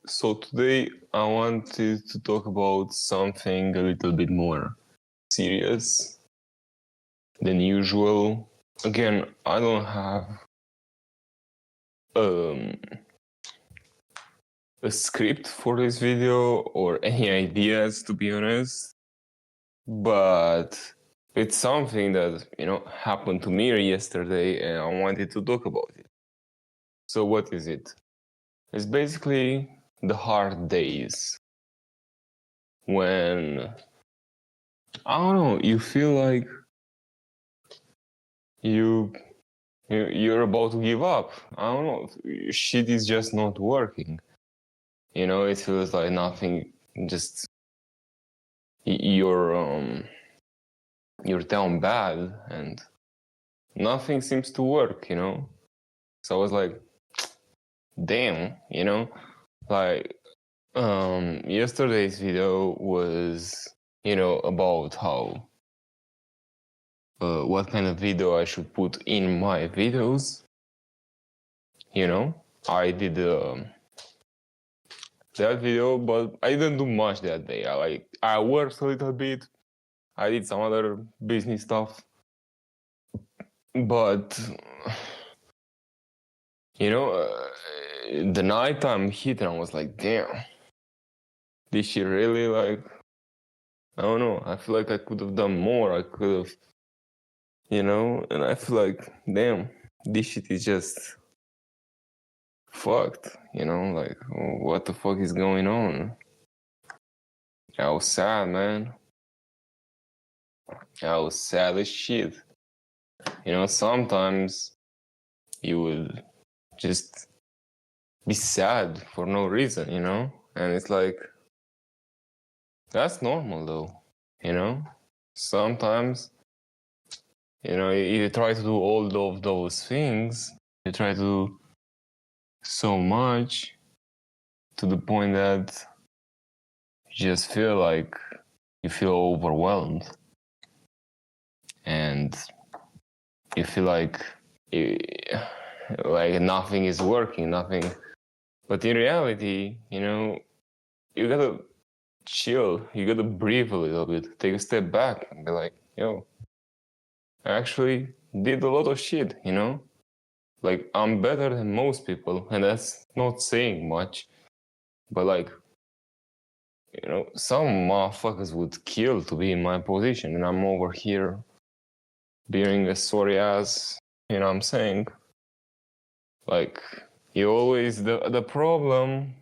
So today I wanted to talk about something a little bit more serious than usual. Again, I don't have um, a script for this video or any ideas, to be honest, but it's something that, happened to me yesterday and I wanted to talk about it. So what is it? It's basically the hard days when, I don't know, you feel like you're about to give up. I don't know, shit is just not working. It feels like nothing, just you're down bad and nothing seems to work. So I was like, damn, like yesterday's video was about how what kind of video I should put in my videos. I did that video, but I didn't do much that day. I worked a little bit. I did some other business stuff, but the nighttime hit, and I was like, damn, this shit really, like, I don't know. I feel like I could have done more. I could have, and I feel like, damn, this shit is just fucked. Like, what the fuck is going on? I was sad, man. I was sad as shit. Sometimes you would just be sad for no reason, and it's like, that's normal though, sometimes, you try to do all of those things, you try to do so much to the point that you just feel like you feel overwhelmed and you feel like nothing is working, nothing. But in reality, you gotta chill, you gotta breathe a little bit, take a step back and be like, yo, I actually did a lot of shit, like, I'm better than most people, and that's not saying much, but like, some motherfuckers would kill to be in my position, and I'm over here being a sorry ass, what I'm saying? Like, you always, the problem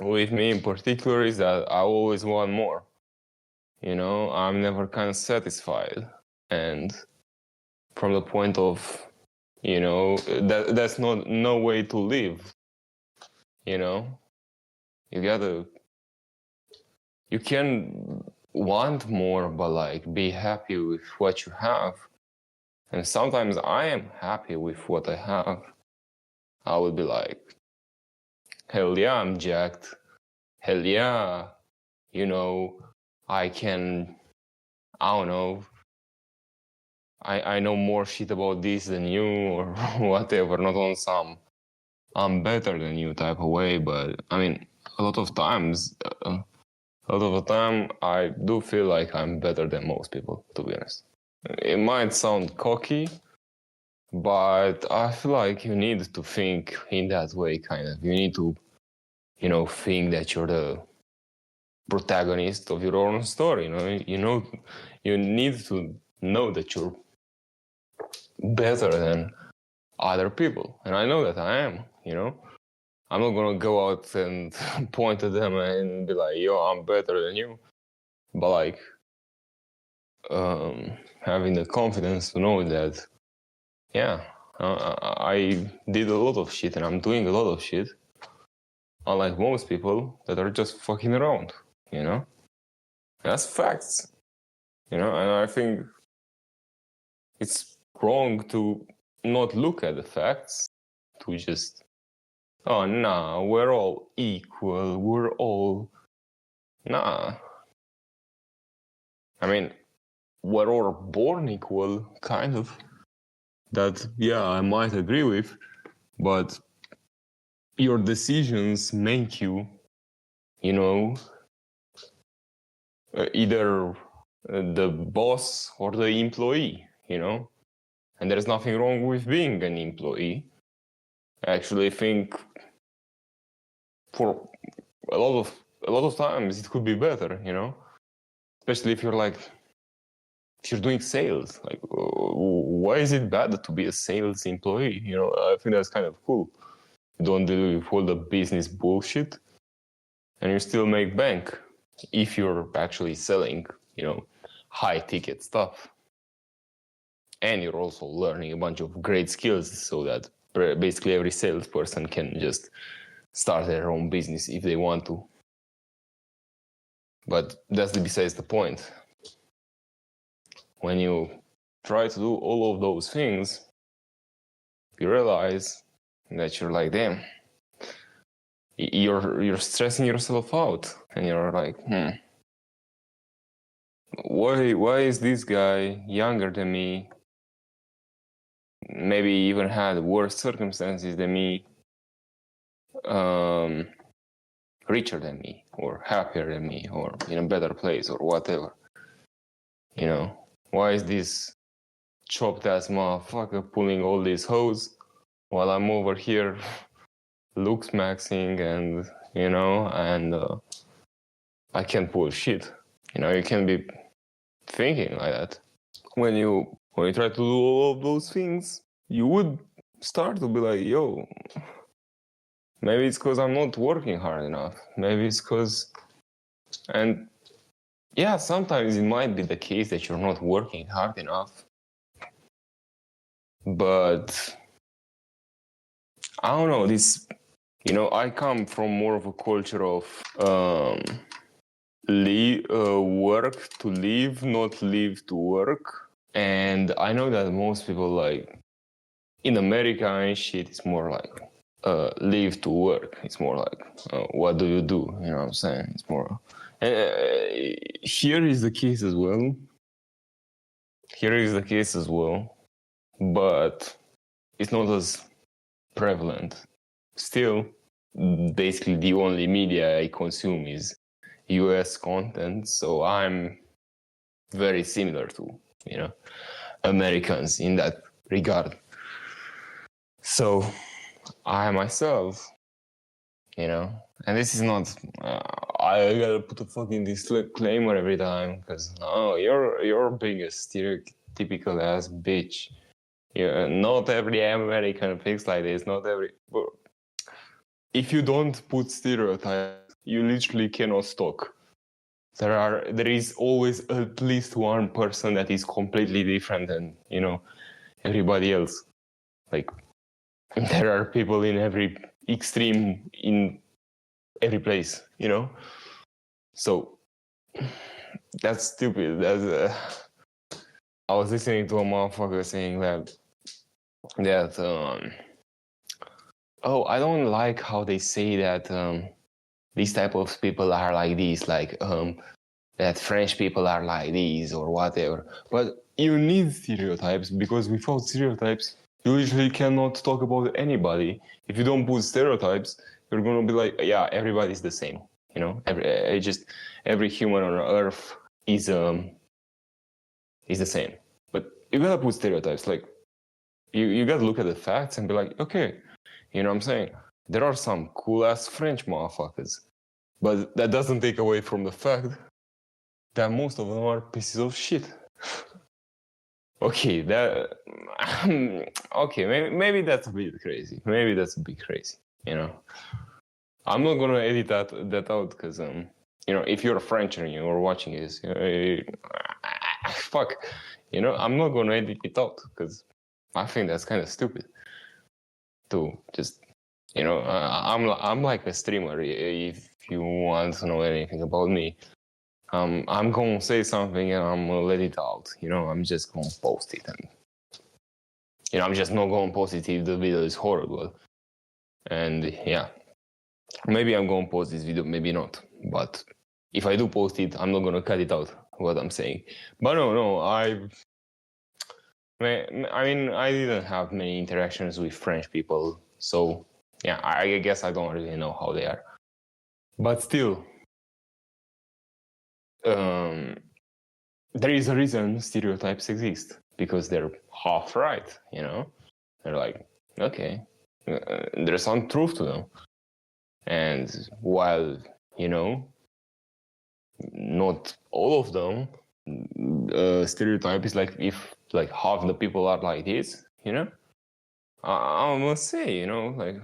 with me in particular is that I always want more. I'm never kind of satisfied. And from the point of, that's not no way to live. You can want more, but like be happy with what you have. And sometimes I am happy with what I have. I would be like, hell yeah, I'm jacked. Hell yeah, I can, I don't know, I know more shit about this than you or whatever, not on some I'm better than you type of way, but I mean, a lot of the time I do feel like I'm better than most people, to be honest. It might sound cocky, but I feel like you need to think in that way, kind of. You need to, think that you're the protagonist of your own story. You need to know that you're better than other people, and I know that I am. I'm not gonna go out and point at them and be like, "Yo, I'm better than you," but like having the confidence to know that, yeah, I did a lot of shit and I'm doing a lot of shit, unlike most people that are just fucking around. That's facts. And I think it's wrong to not look at the facts, to just, oh, nah, we're all equal, we're all, nah. I mean, we're all born equal, kind of. That, yeah, I might agree with, but your decisions make you, either the boss or the employee, and there's nothing wrong with being an employee. I actually think for a lot of times it could be better, especially if you're doing sales. Like, why is it bad to be a sales employee? I think that's kind of cool. You don't deal with all the business bullshit, and you still make bank if you're actually selling, high ticket stuff. And you're also learning a bunch of great skills so that basically every salesperson can just start their own business if they want to. But that's besides the point. When you try to do all of those things, you realize that you're like, damn, you're stressing yourself out, and you're like, why is this guy younger than me, maybe even had worse circumstances than me, richer than me, or happier than me, or in a better place, or whatever? Why is this chopped ass motherfucker pulling all these hoes while I'm over here looks maxing and I can't pull shit. You can be thinking like that. When you try to do all of those things, you would start to be like, yo, maybe it's because I'm not working hard enough. Maybe it's because... And yeah, sometimes it might be the case that you're not working hard enough. But I don't know, this... I come from more of a culture of work to live, not live to work. And I know that most people, like, in America and shit, it's more like live to work. It's more like, what do you do? You know what I'm saying? It's more... Here is the case as well. But it's not as prevalent. Still, basically the only media I consume is US content, so I'm very similar to, Americans in that regard. So I myself, and this is not, I gotta put a fucking disclaimer every time, because, you're being a stereotypical ass bitch. Yeah, not every American thinks like this, not every... If you don't put stereotypes, you literally cannot talk. There is always at least one person that is completely different than, everybody else. Like, there are people in every extreme, in every place, So, that's stupid. I was listening to a motherfucker saying that I don't like how they say that these type of people are like this, like that French people are like these or whatever. But you need stereotypes, because without stereotypes, you usually cannot talk about anybody. If you don't put stereotypes, you're gonna be like, yeah, everybody's the same. Every human on Earth is the same. But you gotta put stereotypes. Like, you gotta look at the facts and be like, okay, you know what I'm saying? There are some cool-ass French motherfuckers. But that doesn't take away from the fact that most of them are pieces of shit. Okay, maybe that's a bit crazy. I'm not gonna edit that out, because if you're a French and you're watching this, fuck, I'm not gonna edit it out, because I think that's kind of stupid. To just, I'm like a streamer. If you want to know anything about me, I'm gonna say something and I'm gonna let it out. I'm just gonna post it, and I'm just not gonna post it if the video is horrible. And yeah, maybe I'm gonna post this video, maybe not. But if I do post it, I'm not gonna cut it out, what I'm saying. But no, I mean, I didn't have many interactions with French people, so yeah, I guess I don't really know how they are, but still, there is a reason stereotypes exist, because they're half right. They're like, okay, there's some truth to them, and while not all of them, stereotype is like, if like half the people are like this, I must say, like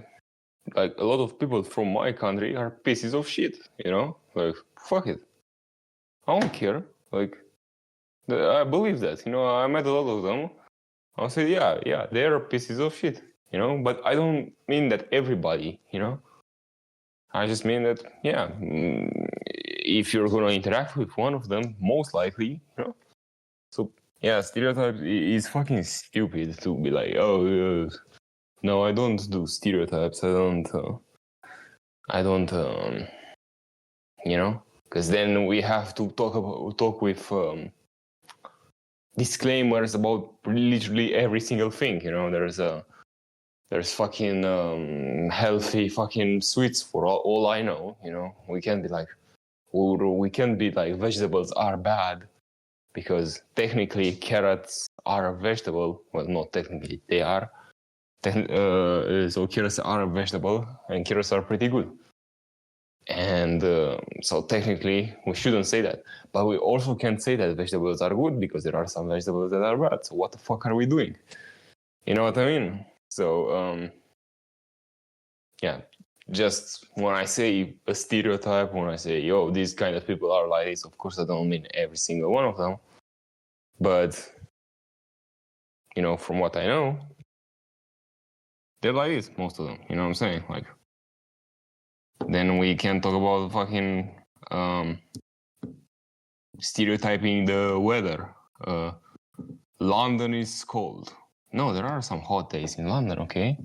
a lot of people from my country are pieces of shit, like fuck it, I don't care, like I believe that, I met a lot of them. I'll say, yeah, they are pieces of shit, but I don't mean that everybody, I just mean that, yeah, if you're gonna interact with one of them, most likely, So, yeah, stereotypes is fucking stupid to be like, oh, no, I don't do stereotypes. I don't, because then we have to talk with disclaimers about literally every single thing. There's fucking healthy fucking sweets for all I know. We can't be like, we can't be like vegetables are bad, because technically carrots are a vegetable. Well, not technically, they are. So carrots are a vegetable, and carrots are pretty good. And so technically, we shouldn't say that. But we also can't say that vegetables are good, because there are some vegetables that are bad. So what the fuck are we doing? You know what I mean? So, yeah, just when I say a stereotype, when I say, yo, these kind of people are like this, of course I don't mean every single one of them. But, from what I know, they're like this, most of them. You know what I'm saying? Like, then we can talk about fucking stereotyping the weather. London is cold. No, there are some hot days in London, okay?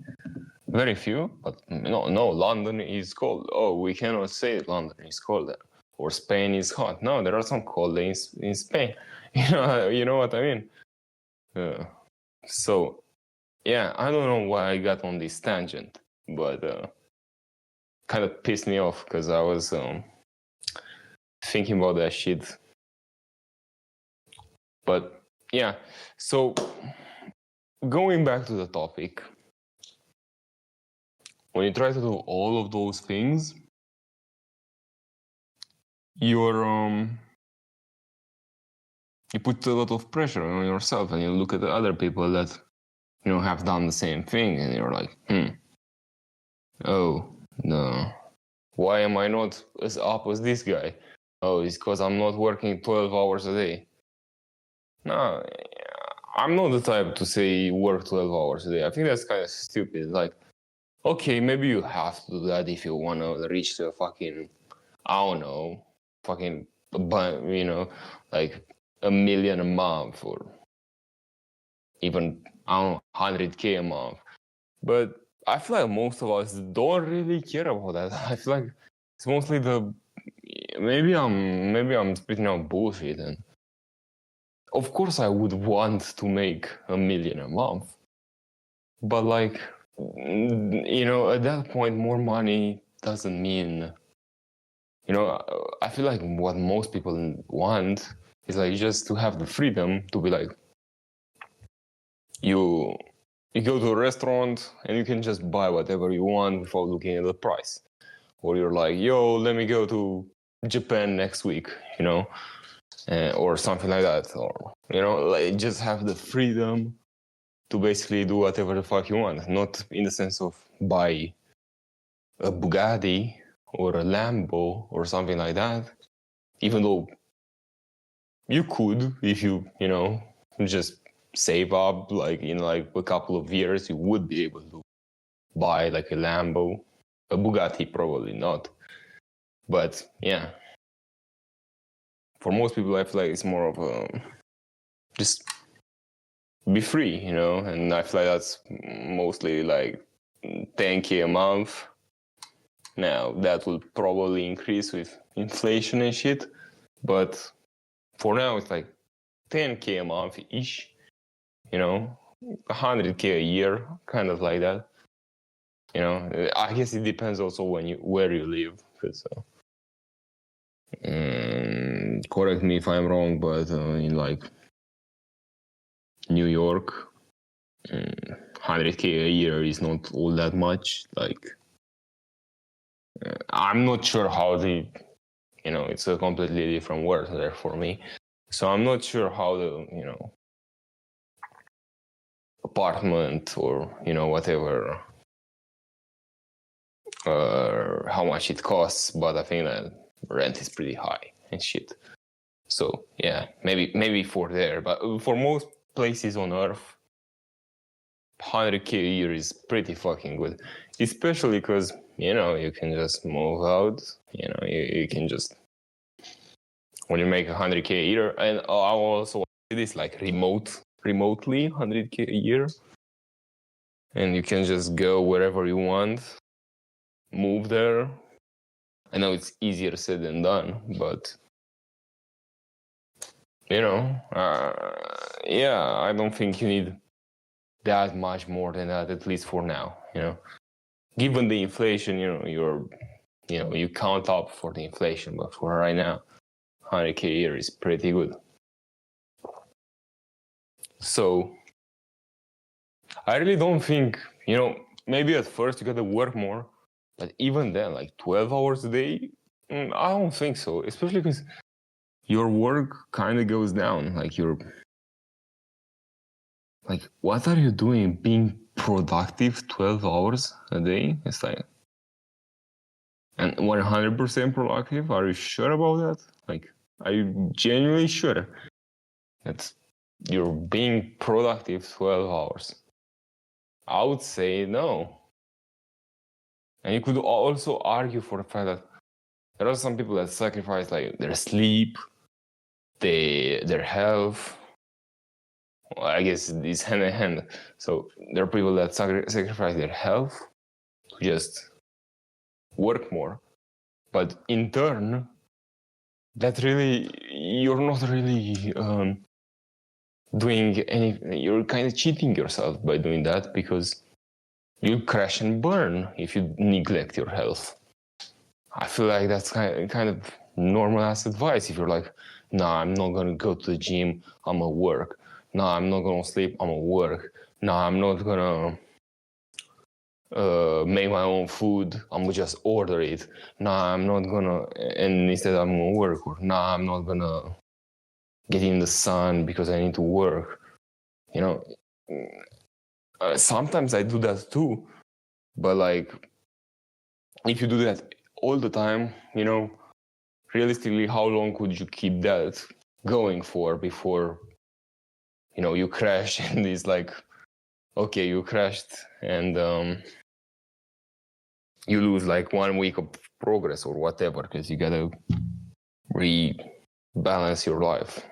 Very few, but no, London is cold. Oh, we cannot say London is cold, or Spain is hot. No, there are some cold days in Spain. You know what I mean? So, yeah, I don't know why I got on this tangent, but kind of pissed me off, because I was thinking about that shit. But yeah, so going back to the topic, when you try to do all of those things, you put a lot of pressure on yourself, and you look at the other people that have done the same thing, and you're like, oh no, why am I not as up as this guy? Oh, it's because I'm not working 12 hours a day. No, I'm not the type to say work 12 hours a day. I think that's kind of stupid. Like, okay, maybe you have to do that if you want to reach the fucking, I don't know, fucking, like $1 million a month, or even, I don't know, 100K a month. But I feel like most of us don't really care about that. I feel like it's mostly maybe I'm spitting out bullshit, and of course I would want to make $1 million a month, but like, at that point, more money doesn't mean, I feel like what most people want is like just to have the freedom to be like, you go to a restaurant and you can just buy whatever you want without looking at the price. Or you're like, yo, let me go to Japan next week, or something like that. Or, like, just have the freedom to basically do whatever the fuck you want. Not in the sense of buy a Bugatti or a Lambo or something like that. Even though you could, if you, just save up, like in like a couple of years, you would be able to buy like a Lambo. A Bugatti, probably not. But yeah, for most people, I feel like it's more of a just be free, and I feel like that's mostly like 10K a month. Now, that will probably increase with inflation and shit, but for now, it's like 10K a month-ish, 100K a year, kind of like that. I guess it depends also where you live. Because correct me if I'm wrong, but in like New York, 100K a year is not all that much. Like, I'm not sure how it's a completely different world there for me. So I'm not sure how the, apartment or, whatever, how much it costs, but I think that rent is pretty high and shit. So yeah, maybe for there, but for most places on Earth, 100K a year is pretty fucking good, especially because you can just move out. You can just, when you make 100K a year, and I also did this like remotely 100K a year, and you can just go wherever you want, move there. I know it's easier said than done, but I don't think you need that much more than that, at least for now. Given the inflation, you count up for the inflation, but for right now, 100K a year is pretty good. So I really don't think, maybe at first you gotta work more, but even then, like 12 hours a day, I don't think so, especially because your work kind of goes down. Like, what are you doing being productive 12 hours a day? It's like, and 100% productive? Are you sure about that? Like, are you genuinely sure that you're being productive 12 hours? I would say no. And you could also argue for the fact that there are some people that sacrifice like their sleep, their health. Well, I guess it's hand in hand. So there are people that sacrifice their health to just work more. But in turn, you're not really doing anything. You're kind of cheating yourself by doing that, because you'll crash and burn if you neglect your health. I feel like that's kind of normal ass advice. If you're like, nah, I'm not gonna go to the gym, I'm at work. Nah, I'm not gonna sleep, I'm at work. Nah, I'm not gonna make my own food, I'm gonna just order it. Nah, I'm not gonna, and instead I'm gonna work. Or nah, I'm not gonna get in the sun because I need to work. Sometimes I do that too, but like, if you do that all the time, realistically, how long could you keep that going for before, you crash and it's like, okay, you crashed and you lose like 1 week of progress or whatever, because you gotta rebalance your life,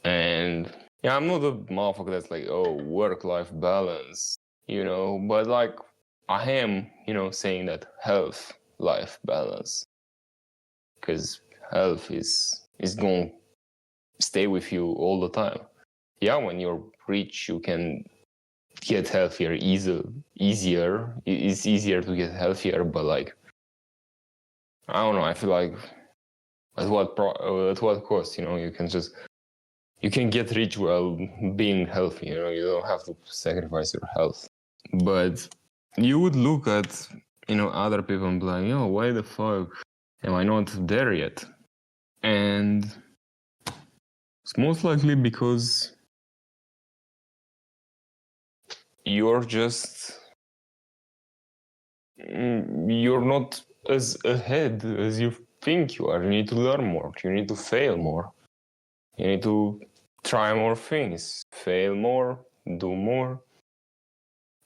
And yeah, I'm not a motherfucker that's like, oh, work-life balance, but like, I am, saying that health-life balance, because health is going to stay with you all the time. Yeah, when you're rich, you can get healthier easier. It's easier to get healthier, but like, I don't know. I feel like at what cost? You can get rich while being healthy. You don't have to sacrifice your health. But you would look at other people and be like, why the fuck am I not there yet? And it's most likely because you're not as ahead as you think you are. You need to learn more. You need to fail more. You need to try more things, fail more, do more.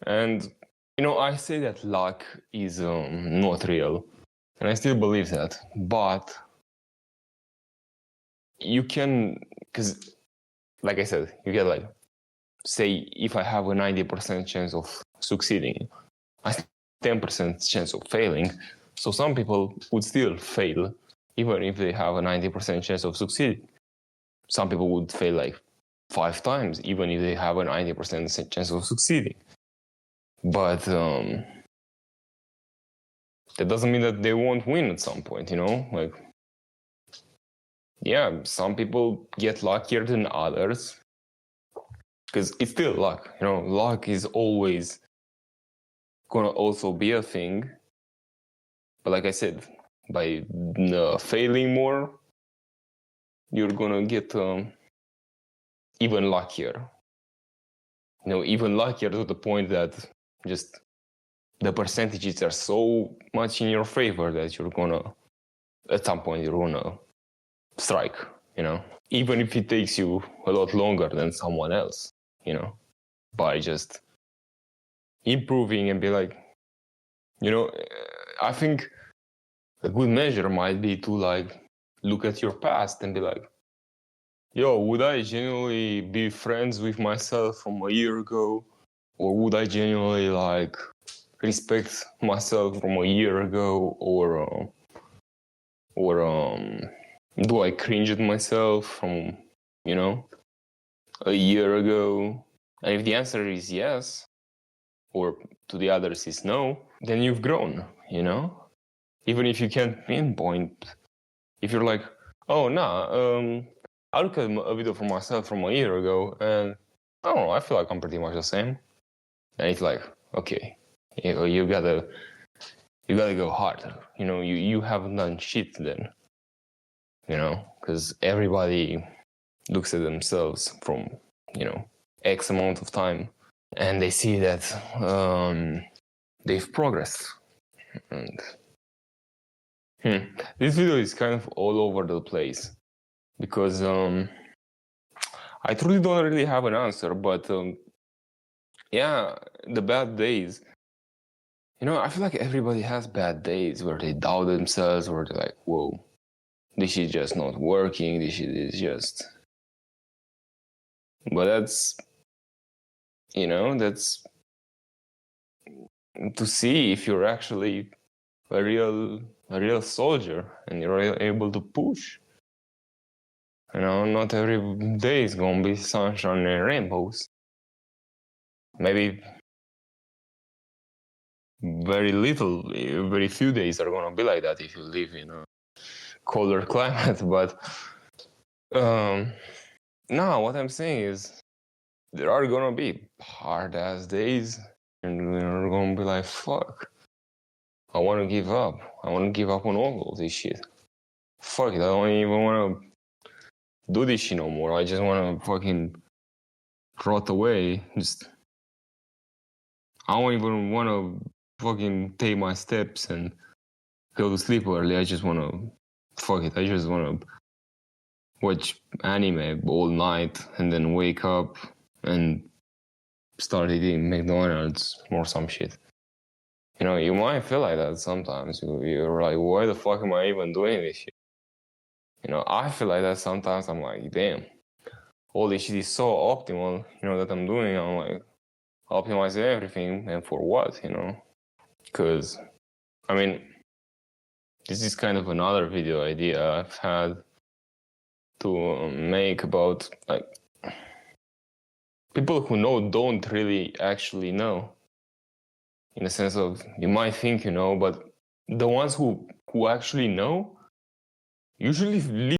And, I say that luck is not real. And I still believe that. But you can, because, like I said, you get like, say, if I have a 90% chance of succeeding, I have 10% chance of failing. So some people would still fail, even if they have a 90% chance of succeeding. Some people would fail like 5 times, even if they have a 90% chance of succeeding. But that doesn't mean that they won't win at some point, you know? Like, yeah, some people get luckier than others because it's still luck, you know? Luck is always gonna also be a thing. But like I said, by failing more, you're gonna get even luckier. You know, even luckier to the point that just the percentages are so much in your favor that you're gonna, at some point, you're gonna strike, you know? Even if it takes you a lot longer than someone else, you know? By just improving and be like, you know, I think a good measure might be to like look at your past and be like, yo, would I genuinely be friends with myself from a year ago? Or would I genuinely like respect myself from a year ago? Or do I cringe at myself from, you know, a year ago? And if the answer is yes, or to the others is no, then you've grown, you know? Even if you can't pinpoint, if you're like, oh, nah, I look at a video for myself from a year ago, and I don't know, I feel like I'm pretty much the same. And it's like, okay, you gotta go harder. You know, you haven't done shit then. You know, because everybody looks at themselves from, you know, X amount of time, and they see that they've progressed. And this video is kind of all over the place because I truly don't really have an answer, but yeah, the bad days. You know, I feel like everybody has bad days where they doubt themselves, or they're like, whoa, this shit just not working, this shit is just... But that's, you know, that's to see if you're actually a real soldier and you're able to push. You know, not every day is gonna be sunshine and rainbows. Maybe very few days are gonna be like that if you live in a colder climate. But no, what I'm saying is there are gonna be hard ass days, and you're gonna be like, fuck, I want to give up. I want to give up on all of this shit. Fuck it, I don't even want to do this shit no more. I just want to fucking rot away. I don't even want to fucking take my steps and go to sleep early. I just want to, fuck it, I just want to watch anime all night and then wake up and start eating McDonald's or some shit. You know, you might feel like that sometimes. You're like, why the fuck am I even doing this shit? You know, I feel like that sometimes. I'm like, damn, all this shit is so optimal, you know, that I'm doing. I'm like, optimizing everything, and for what, you know? Because, I mean, this is kind of another video idea I've had to make about, like, people who know don't really actually know. In the sense of, you might think you know, but the ones who actually know usually live